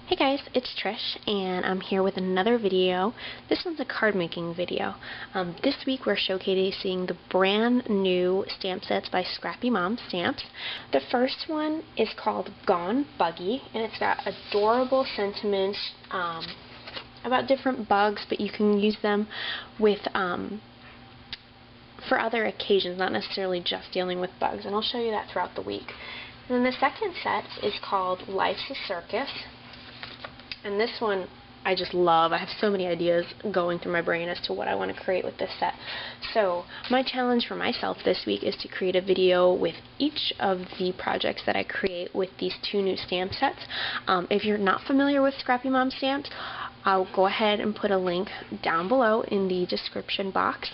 Hey guys, it's Trish, and I'm here with another video. This one's a card making video. This week we're showcasing the brand new stamp sets by Scrappy Moms Stamps. The first one is called Gone Buggy, and it's got adorable sentiments about different bugs, but you can use them with for other occasions, not necessarily just dealing with bugs, and I'll show you that throughout the week. And then the second set is called Life's a Circus. And this one I just love. I have so many ideas going through my brain as to what I want to create with this set. So my challenge for myself this week is to create a video with each of the projects that I create with these two new stamp sets. If you're not familiar with Scrappy Mom Stamps, I'll go ahead and put a link down below in the description box.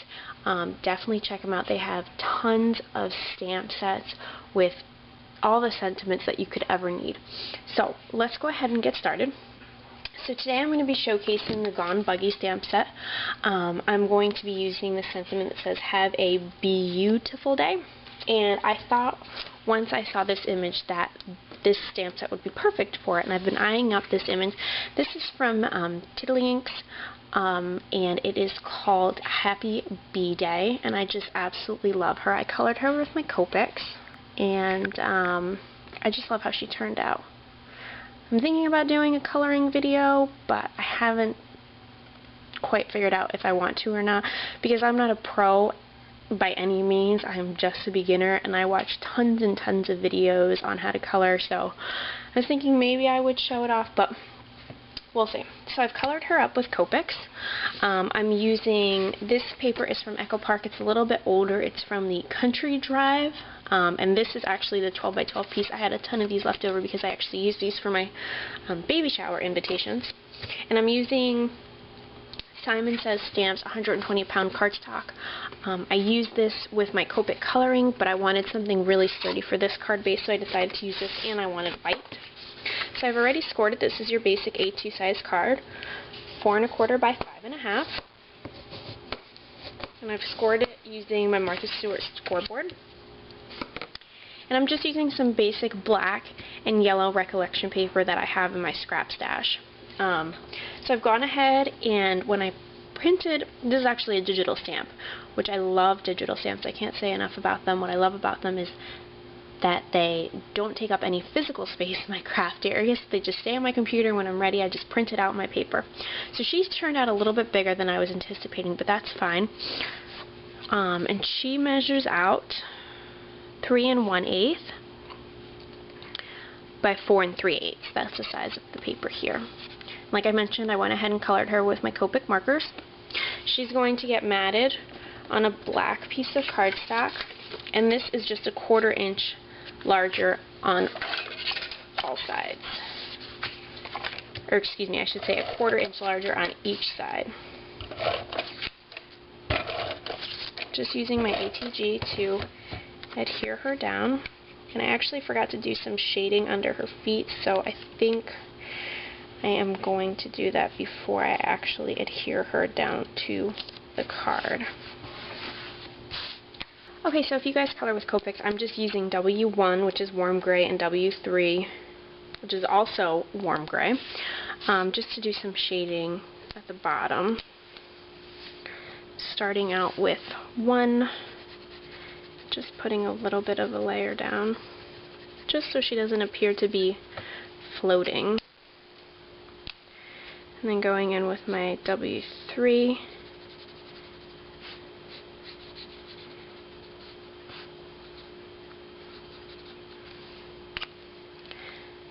Definitely check them out. They have tons of stamp sets with all the sentiments that you could ever need. So let's go ahead and get started. So today I'm going to be showcasing the Gone Buggy stamp set. I'm going to be using the sentiment that says, "Have a beautiful day." And I thought once I saw this image that this stamp set would be perfect for it, and I've been eyeing up this image. This is from Tiddlyinks, and it is called Happy Bee Day, and I just absolutely love her. I colored her with my Copics, and I just love how she turned out. I'm thinking about doing a coloring video, but I haven't quite figured out if I want to or not, because I'm not a pro by any means. I'm just a beginner, and I watch tons and tons of videos on how to color, so I was thinking maybe I would show it off, but we'll see. So I've colored her up with Copics. I'm using, this paper is from Echo Park. It's a little bit older. It's from the Country Drive, and this is actually the 12 by 12 piece. I had a ton of these left over because I actually used these for my baby shower invitations. And I'm using Simon Says Stamps 120-pound cardstock. I used this with my Copic coloring, but I wanted something really sturdy for this card base, so I decided to use this, and I wanted white. So I've already scored it. This is your basic A2 size card, 4 1/4 by 5 1/2. And I've scored it using my Martha Stewart scoreboard. And I'm just using some basic black and yellow recollection paper that I have in my scrap stash. So I've gone ahead, and when I printed, this is actually a digital stamp, which I love digital stamps. I can't say enough about them. What I love about them is that they don't take up any physical space in my craft area, so they just stay on my computer, and when I'm ready I just print it out on my paper. So she's turned out a little bit bigger than I was anticipating, but that's fine. And she measures out 3 1/8 by 4 3/8. That's the size of the paper here. Like I mentioned, I went ahead and colored her with my Copic markers. She's going to get matted on a black piece of cardstock, and this is just a 1/4 inch larger on all sides. Or excuse me, I should say a 1/4 inch larger on each side. Just using my ATG to adhere her down. And I actually forgot to do some shading under her feet, so I think I am going to do that before I actually adhere her down to the card. Okay, so if you guys color with Copics, I'm just using W1, which is warm gray, and W3, which is also warm gray, just to do some shading at the bottom. Starting out with 1, just putting a little bit of a layer down, just so she doesn't appear to be floating. And then going in with my W3.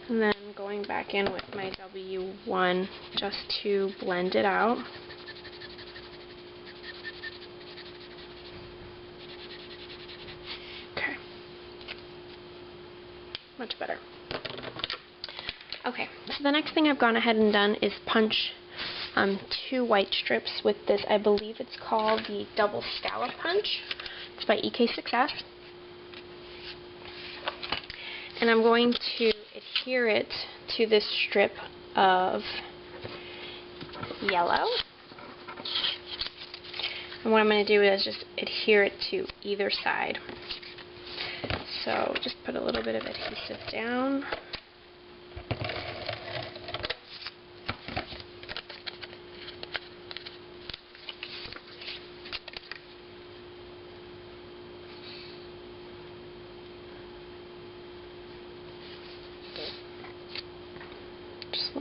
And then going back in with my W1 just to blend it out. Okay. Much better. Okay, so the next thing I've gone ahead and done is punch 2 white strips with this. I believe it's called the Double Scallop Punch. It's by EK Success. And I'm going to adhere it to this strip of yellow. And what I'm going to do is just adhere it to either side. So just put a little bit of adhesive down.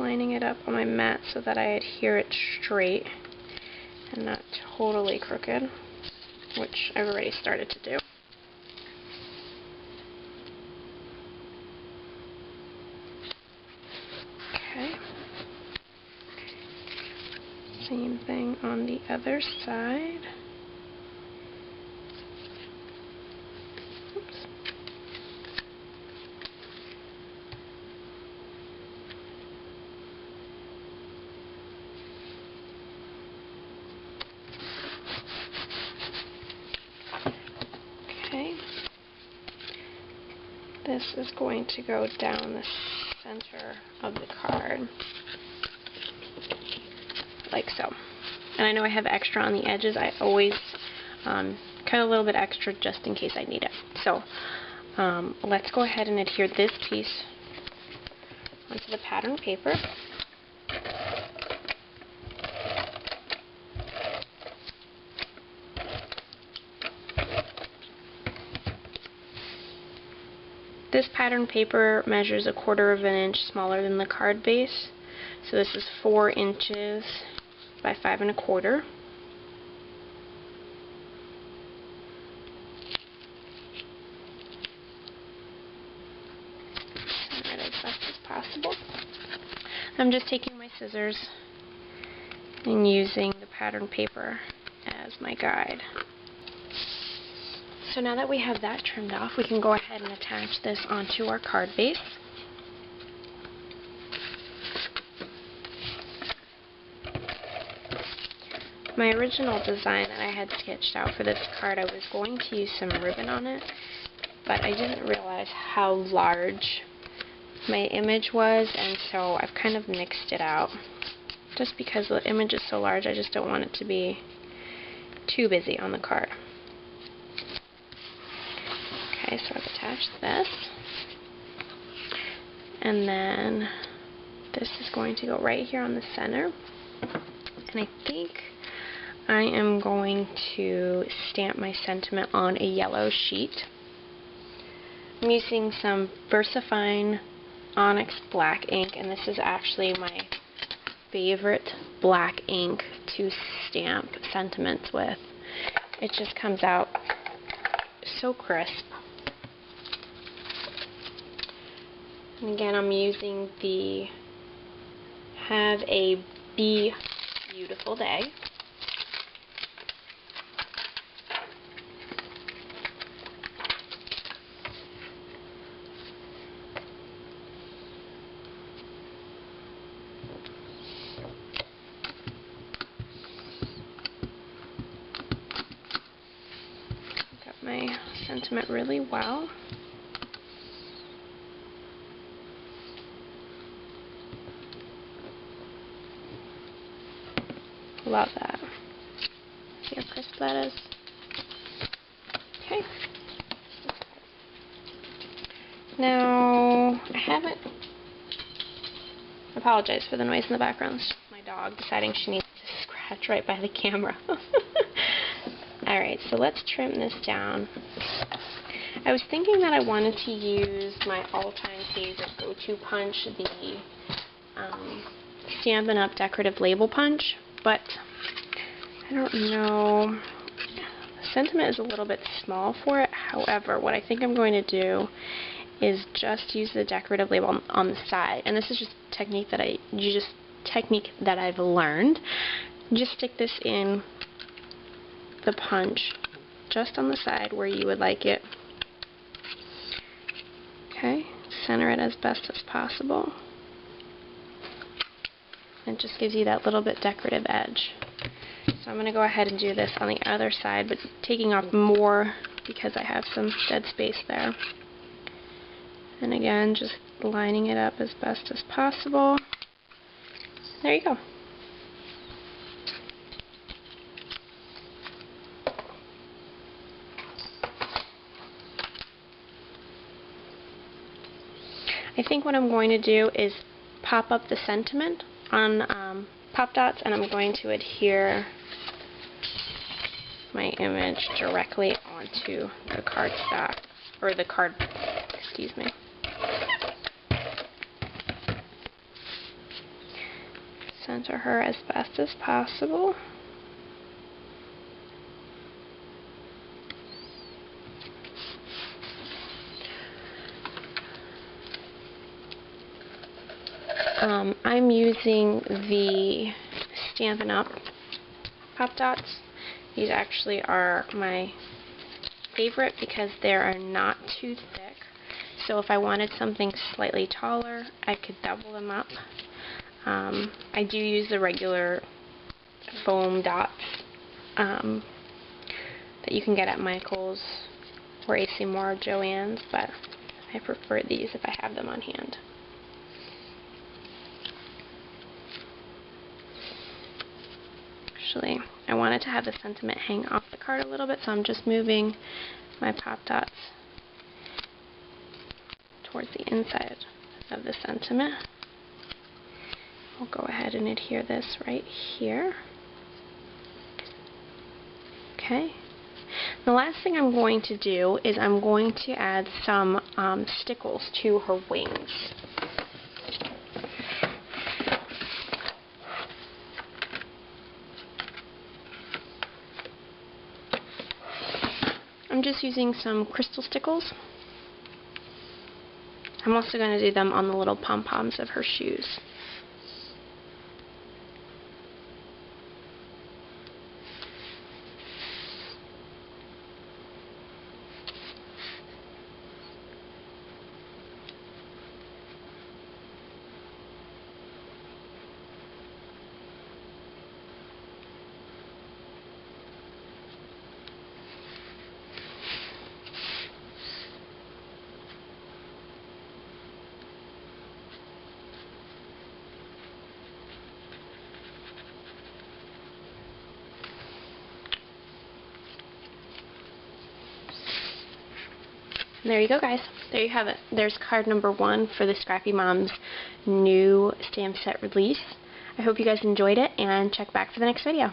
lining it up on my mat so that I adhere it straight and not totally crooked, which I've already started to do. Okay. Same thing on the other side. Oops. Okay. This is going to go down the center of the card, like so. And I know I have extra on the edges. I always cut a little bit extra just in case I need it. So let's go ahead and adhere this piece onto the pattern paper. This pattern paper measures 1/4 of an inch smaller than the card base. So this is 4 inches by 5 1/4. Center it as best as possible. I'm just taking my scissors and using the pattern paper as my guide. So now that we have that trimmed off, we can go ahead and attach this onto our card base. My original design that I had sketched out for this card, I was going to use some ribbon on it, but I didn't realize how large my image was, and so I've kind of nixed it out. Just because the image is so large, I just don't want it to be too busy on the card. Okay, so I've attached this, and then this is going to go right here on the center, and I think I am going to stamp my sentiment on a yellow sheet. I'm using some VersaFine Onyx black ink, and this is actually my favorite black ink to stamp sentiments with. It just comes out so crisp. And again, I'm using the Have a Be Beautiful Day. Got my sentiment really well. Love that. See how crisp that is? Okay. Now, I haven't... I apologize for the noise in the background. It's just my dog deciding she needs to scratch right by the camera. Alright, so let's trim this down. I was thinking that I wanted to use my all-time favorite go-to punch, the Stampin' Up! Decorative Label Punch, but I don't know. The sentiment is a little bit small for it. However, what I think I'm going to do is just use the decorative label on the side, and this is just technique that I've learned. Just stick this in the punch just on the side where you would like it. Okay, center it as best as possible. It just gives you that little bit decorative edge. So I'm going to go ahead and do this on the other side, but taking off more because I have some dead space there. And again, just lining it up as best as possible. There you go. I think what I'm going to do is pop up the sentiment on pop dots, and I'm going to adhere my image directly onto the cardstock, or the card, excuse me. center her as best as possible. I'm using the Stampin' Up! Pop Dots. These actually are my favorite because they are not too thick. So if I wanted something slightly taller, I could double them up. I do use the regular foam dots that you can get at Michael's or AC Moore or Joann's, but I prefer these if I have them on hand. Actually, I wanted to have the sentiment hang off the card a little bit, so I'm just moving my pop dots towards the inside of the sentiment. I'll go ahead and adhere this right here. Okay. The last thing I'm going to do is I'm going to add some stickles to her wings. I'm just using some crystal stickles. I'm also going to do them on the little pom-poms of her shoes. There you go, guys. There you have it. There's card number 1 for the Scrappy Moms new stamp set release. I hope you guys enjoyed it, and check back for the next video.